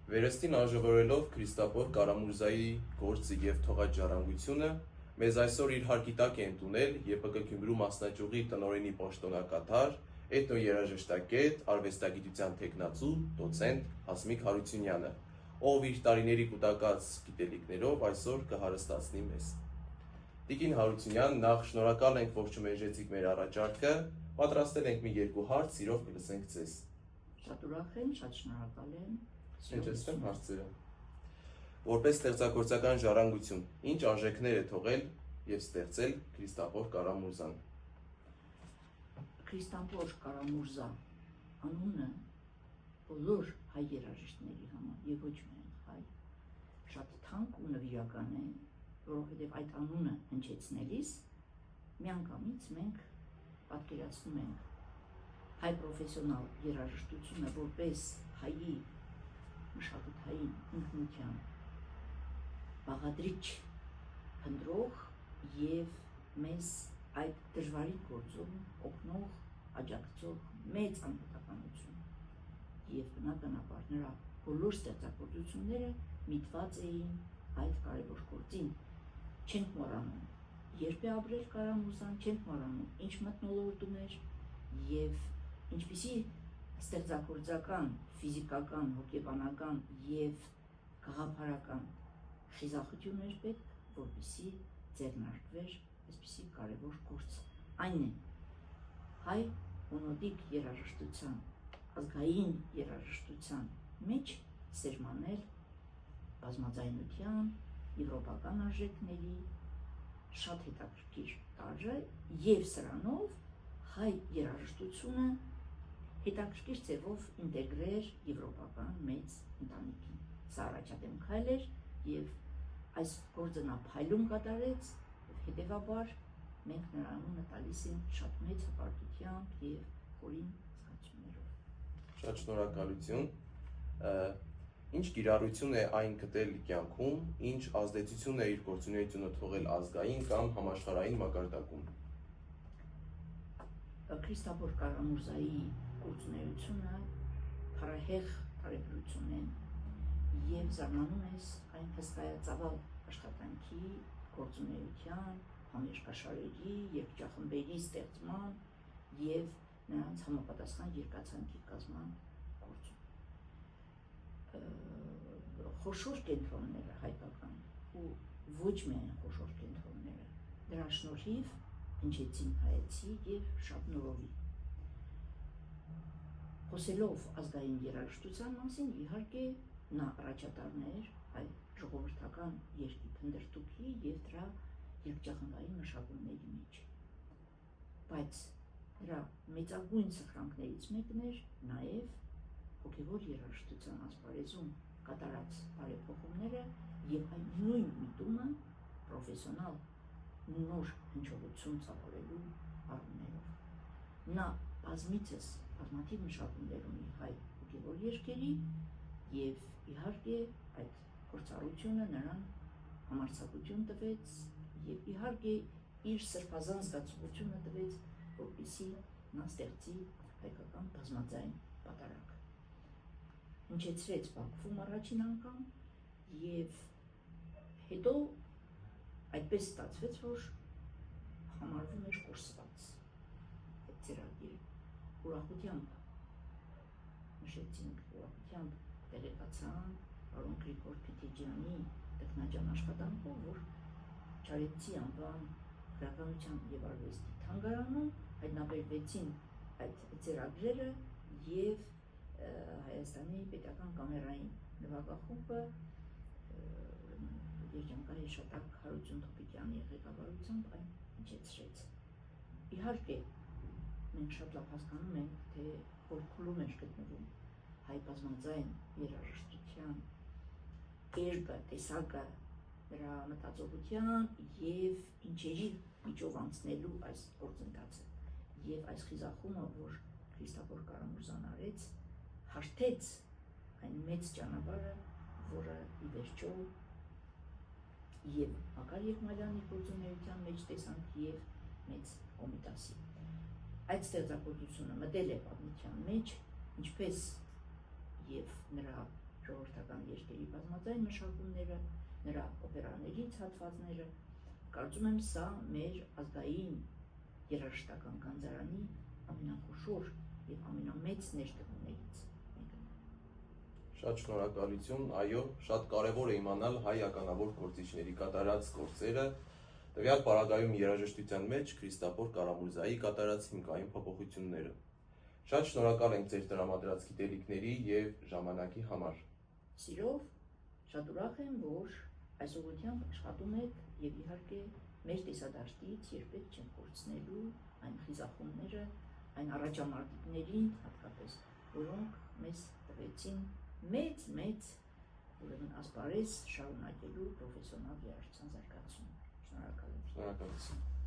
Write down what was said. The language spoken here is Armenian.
Վերստին արժևորելով Քրիստափոր Կարամուրզայի գործը և թողած ժառանգությունը, մեզ այսօր իր հարկի տակ է ընդունել ԵՊԿ Գյումրու մասնաճյուղի տնօրենի պաշտոնակատար, էթնոերաժշտագետ, արվեստագիտության թեկնածու, դոցենտ Հասմիկ Հարությունյանը, ով իր տարիների կուտակած գիտելիքներով այսօր կհարստացնի մեզ։ Տիկին Հարությունյան, նախ շնորհակալ ենք, որ չմերժեցիք մեր առաջարկը, պատրաստել ենք մի երկու հարց, սիրով կլսենք ձեզ։ Շատ ուրախ եմ, շատ շնորհակալ եմ։ Հեչեցրեմ հարցերը։ Որպես ստեղծագործական ժառանգություն, ինչ արժեքներ է թողել և ստեղծել Քրիստափոր Կարամուրզան։ Քրիստափոր Կարամուրզա անունը բոլոր հայ երաժիշտների համար եւ ոչ միայն հայ շատ թանկ ու նվիրական է, որովհետեւ այդ անունը հնչեցնելիս միանգամից մենք պատկերացնում ենք հայ պրոֆեսիոնալ երաժշտությունը որպես հայի մշակութային ինքնության բաղադրիչ փնտրող եւ մեզ այդ դժվարին գործում օգնող, աջակցող մեծ անհատականություն եւ բնականաբար նրա բոլոր ստեղծագործությունները միտված էին այդ կարևոր գործին։ Չենք մոռանում երբ է ապրել Կարամուրզան, չենք մոռանում ինչ մթնոլորտում էր եւ ինչպիսի ստեղծագործական, ֆիզիկական, հոգեբանական եւ գաղափարական խիզախություն էր պետք, որպեսզի ձեռնարկվեր այսպիսի կարևոր գործ։ Այն է հայ մոնոդիկ երաժշտության, ազգային երաժշտության մեջ սերմանել բազմաձայնության, եվրոպական արժեքների շատ հետաքրքիր տարր է եւ սրանով հայ երաժշտությունը հետաքրքիր ձևով ինտեգրեր եվրոպական մեծ ընտանիքին։ Սա առաջադեմ քայլ էր եւ այս գործը նա փայլուն կատարեց եւ հետեւաբար մենք նրա անունը տալիս ենք շատ մեծ հպարտությամբ եւ խորին զգացումներով։ Շատ շնորհակալություն։ Ինչ կիրառություն է այն գտել կյանքում, ինչ ազդեցություն է իր գործունեությունը թողել ազգային կամ համաշխարհային մակարդակում։ Քրիստափոր Կարամուրզայի գործունեությունը փառահեղ տարեգրություն է եւ զարմանում ես այն հսկայածավալ աշխատանքի, գործունեության, համերգաշարերի, երգչախմբերի ստեղծման եւ նրանց համապատասխան երկացանկի կազմման գործում։ Խոշոր կենտրոնները հայկական ու ոչ միայն խոշոր կենտրոնները դրա շնորհիվ հնչեցին հայեցի եւ շատ նորովի։ Խոսելով ազգային երաժշտության մասին, իհարկե նա առաջատարն էր հայ ժողովրդական երգի փնտրտուքի եւ դրա երգչախմբային մշակումների մեջ։ Բայց դրա մեծագույն սխրանքներից մեկն էր նաեւ հոգեվոր երաժշտության ասպարեզում կատարած բարեփոխումները եւ այն նույն միտումը պրոֆեսիոնալ նոր հնչողություն ծավալելու առումներով։ Նա բազմաթիվ մշակումներ ունի հայ հոգեվոր երգերի եւ իհարկե այդ փորձառությունը նրան համարձակություն տվեց եւ իհարկե իր սրբազան զգացողությունը տվեց, որպեսզի նա ստեղծի հայկական բազմաձայն պատարագ։ Հնչեցրեց Բաքվում առաջին անգամ եւ հետո այդպես ստացվեց, որ համարվում էր կորսված այդ ծրագիրը։ Ուրախությամբ նշեցինք, ուրախությամբ տեղեկացան պարոն Գրիգոր Փիթիջյանի տեխնաջան աշխատանքով, որ Չարենցի անվան գրականության եւ արվեստի թանգարանում հայտնաբերվեցին այդ ծրագրերը եւ Հայաստանի պետական կամերային նվագախումբը երջանկայի շատակ Հարություն Թոպիկյանի ղեկավարությամբ այն հնչեցրեց։ Իհարկե մենք շատ լավ հասկանում ենք, թե որ փուլում էր գտնվում հայ բազմաձայն երաժշտության կերպը, տեսակը, նրա մտածողության եւ ինչերի միջով անցնելու այս գործընթացը եւ այս խիզախումը, որ Քրիստափոր Կարամուրզան արեց, հարթեց այն մեծ ճանապարհը, որը ի վերջո եւ Մակար Եղմալյանի գործունեության մեջ տեսանք եւ մեծ Կոմիտասի։ Այդ ստեղծագործությունը մտել է պատմության մեջ, ինչպես եւ նրա ժողովրդական երկերի բազմաձայն մշակումները, նրա օպերաներից հատվածները, կարծում եմ սա մեր ազգային երաժշտական գանձարանի ամենախոշոր եւ ամենամեծ ներդրումներից մեկն է։ Շատ շնորհակալություն, այո, շատ կարևոր է իմանալ հայ ականավոր գործիչների կատարած գործերը, տվյալ պարագայում երաժշտության մեջ Քրիստափոր Կարամուրզայի կատարած հիմքային փոփոխությունները։ Շատ շնորհակալ ենք ձեր տրամադրած գիտելիքների եւ ժամանակի համար։ Սիրով, շատ ուրախ եմ, որ այս ուղղությամբ աշխատում եք եւ իհարկե մեր տեսադաշտից երբեք չենք կորցնելու այն խիզախումները, այն առաջամարտիկներին, հատկապես, որոնք մեզ տվեցին մեծ ուրեմն ասպարեզ շարունակելու պրոֆեսիոնալ երաժշտության զարգացում։ Շնորհակալ եմ։ Շնորհակալություն։